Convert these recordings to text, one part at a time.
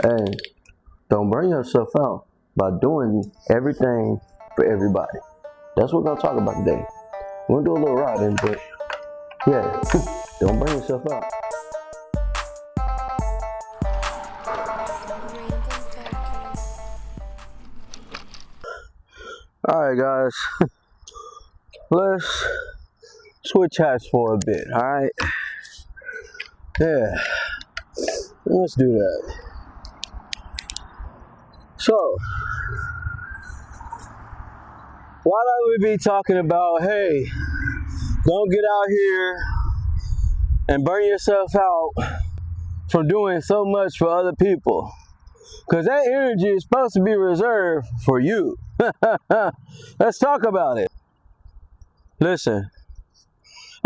And don't burn yourself out by doing everything for everybody. That's what we're gonna talk about today. We're gonna do a little riding, but yeah, don't burn yourself out. Alright guys, let's switch hats for a bit, alright? Yeah, let's do that. So, why don't we be talking about, hey, don't get out here and burn yourself out from doing so much for other people. Because that energy is supposed to be reserved for you. Let's talk about it. Listen,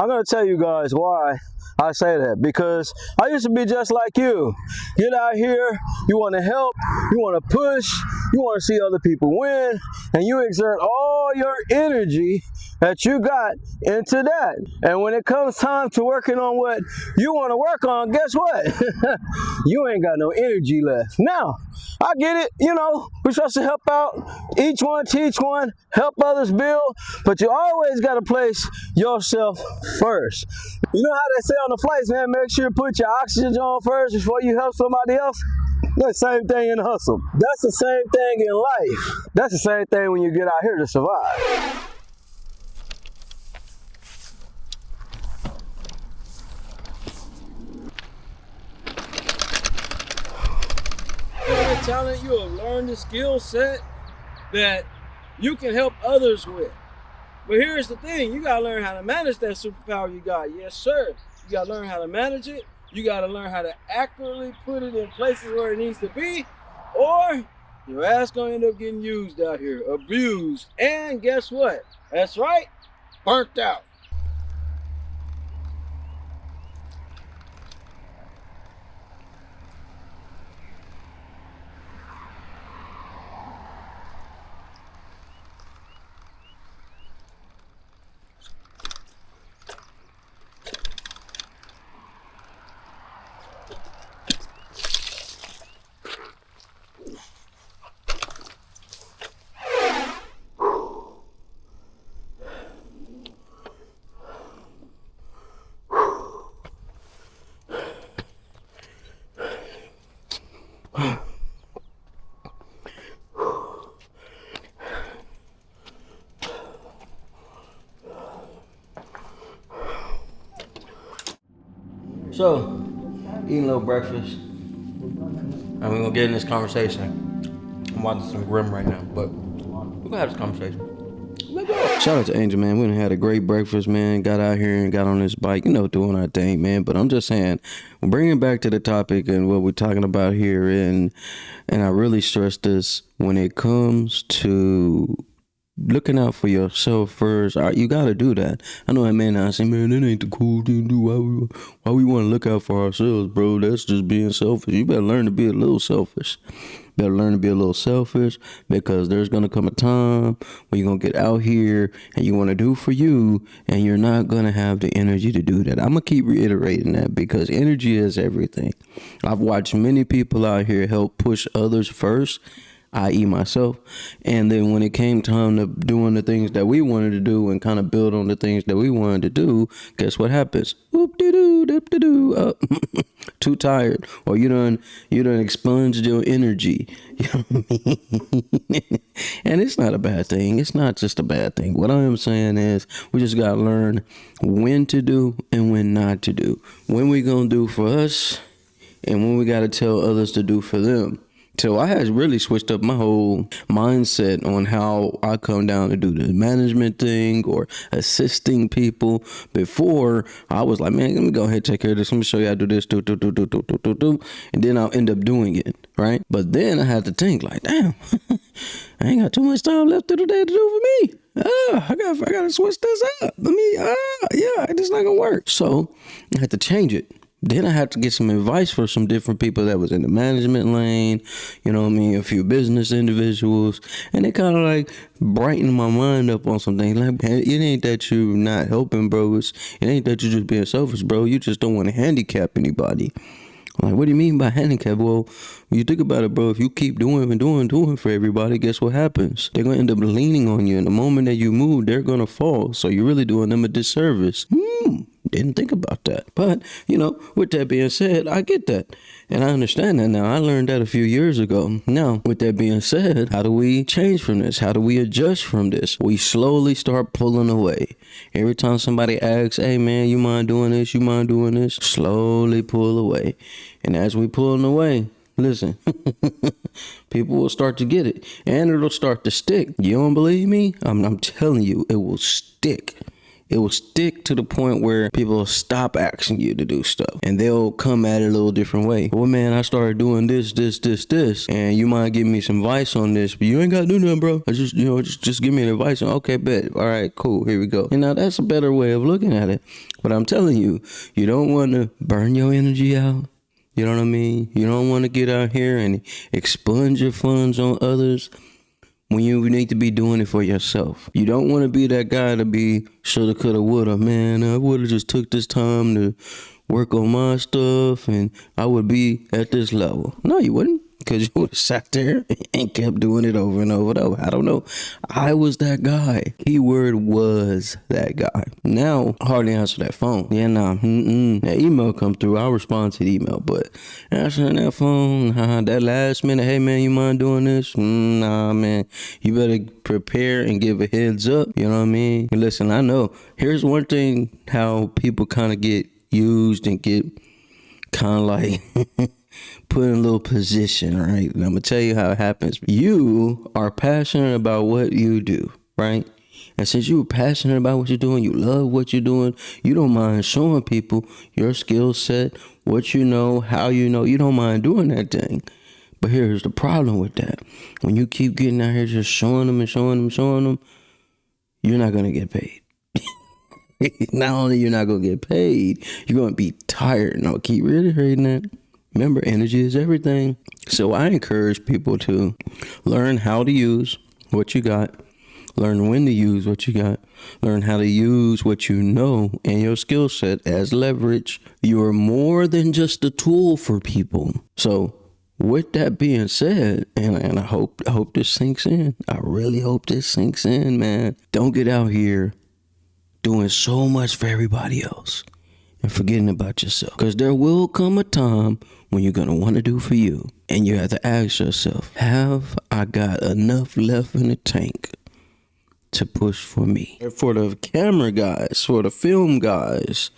I'm going to tell you guys why I say that. Because I used to be just like you. Get out here, you want to help, you want to push, you want to see other people win, and you exert all your energy that you got into that. And when it comes time to working on what you want to work on, guess what? You ain't got no energy left. Now, I get it, we're supposed to help out, each one teach one, help others build, but you always got to place yourself first. You know how they say on the flights, man, make sure you put your oxygen on first before you help somebody else? That's the same thing in hustle. That's the same thing in life. That's the same thing when you get out here to survive. You have a talent, you have learned a skill set that you can help others with. But here's the thing, you gotta learn how to manage that superpower you got. Yes, sir. You gotta learn how to manage it. You gotta learn how to accurately put it in places where it needs to be, or your ass gonna end up getting used out here, abused, and guess what? That's right, burnt out. So, eating a little breakfast, and we're gonna get in this conversation. I'm watching some Grim right now, but we're gonna have this conversation. Let's go. Shout out to Angel, man. We done had a great breakfast, man. Got out here and got on this bike, doing our thing, man. But I'm just saying, bringing it back to the topic and what we're talking about here, and I really stress this when it comes to looking out for yourself first. You gotta do that. I know that man now saying, man, that ain't the cool thing to do. Why we want to look out for ourselves, bro? That's just being selfish. You better learn to be a little selfish. Because there's gonna come a time when you're gonna get out here and you want to do for you, and you're not gonna have the energy to do that. I'm gonna keep reiterating that because energy is everything. I've watched many people out here help push others first, i.e. myself, and then when it came time to doing the things that we wanted to do and kind of build on the things that we wanted to do, guess what happens? Whoop-de-doo, doop-de-doo, too tired, or you done expunged your energy. You know what I mean? And it's not a bad thing. It's not just a bad thing. What I am saying is we just gotta learn when to do and when not to do. When we gonna do for us and when we gotta tell others to do for them. So I had really switched up my whole mindset on how I come down to do the management thing or assisting people. Before, I was like, man, let me go ahead and take care of this. Let me show you how to do this, do. And then I'll end up doing it, right? But then I had to think like, damn, I ain't got too much time left of the day to do for me. I gotta switch this up. It's not gonna work. So I had to change it. Then I had to get some advice for some different people that was in the management lane, a few business individuals, and it kind of like brightened my mind up on some things. Like, it ain't that you not helping, bro. It ain't that you just being selfish, bro. You just don't want to handicap anybody. I'm like, what do you mean by handicap? Well, you think about it, bro. If you keep doing and doing for everybody, guess what happens? They're going to end up leaning on you. And the moment that you move, they're going to fall. So you're really doing them a disservice. Didn't think about that. But, with that being said, I get that. And I understand that now. I learned that a few years ago. Now, with that being said, how do we change from this? How do we adjust from this? We slowly start pulling away. Every time somebody asks, hey man, you mind doing this? You mind doing this? Slowly pull away. And as we pulling away, listen, people will start to get it. And it'll start to stick. You don't believe me? I'm telling you, it will stick. It will stick to the point where people will stop asking you to do stuff and they'll come at it a little different way. Well, man, I started doing this, and you might give me some advice on this, but you ain't got to do nothing, bro. I just give me an advice. Okay, bet. All right, cool. Here we go. And now that's a better way of looking at it. But I'm telling you, you don't want to burn your energy out. You know what I mean? You don't want to get out here and expunge your funds on others when you need to be doing it for yourself. You don't want to be that guy to be shoulda, coulda, woulda. Man, I would have just took this time to work on my stuff and I would be at this level. No, you wouldn't, because you would have sat there and kept doing it over and over and over. I don't know. I was that guy. Keyword was that guy. Now, I hardly answer that phone. Yeah, nah. That email come through. I'll respond to the email. But answering that phone, that last minute, hey, man, you mind doing this? Nah, man. You better prepare and give a heads up. You know what I mean? Listen, I know. Here's one thing how people kind of get used and get kind of like put in a little position, right? And I'm gonna tell you how it happens. You are passionate about what you do, right? And since you're passionate about what you're doing, you love what you're doing, you don't mind showing people your skill set, what you know, how you know. You don't mind doing that thing. But here's the problem with that. When you keep getting out here just showing them, you're not gonna get paid. Not only you're not gonna get paid, you're gonna be tired. And I'll keep reiterating that. Remember, energy is everything. So I encourage people to learn how to use what you got, learn when to use what you got, learn how to use what you know and your skill set as leverage. You're more than just a tool for people. So with that being said, and I hope this sinks in. I really hope this sinks in, man. Don't get out here doing so much for everybody else and forgetting about yourself. Because there will come a time when you're going to want to do for you. And you have to ask yourself, have I got enough left in the tank to push for me? For the camera guys, for the film guys,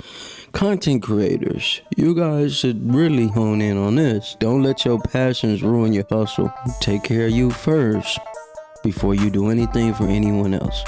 content creators, you guys should really hone in on this. Don't let your passions ruin your hustle. Take care of you first before you do anything for anyone else.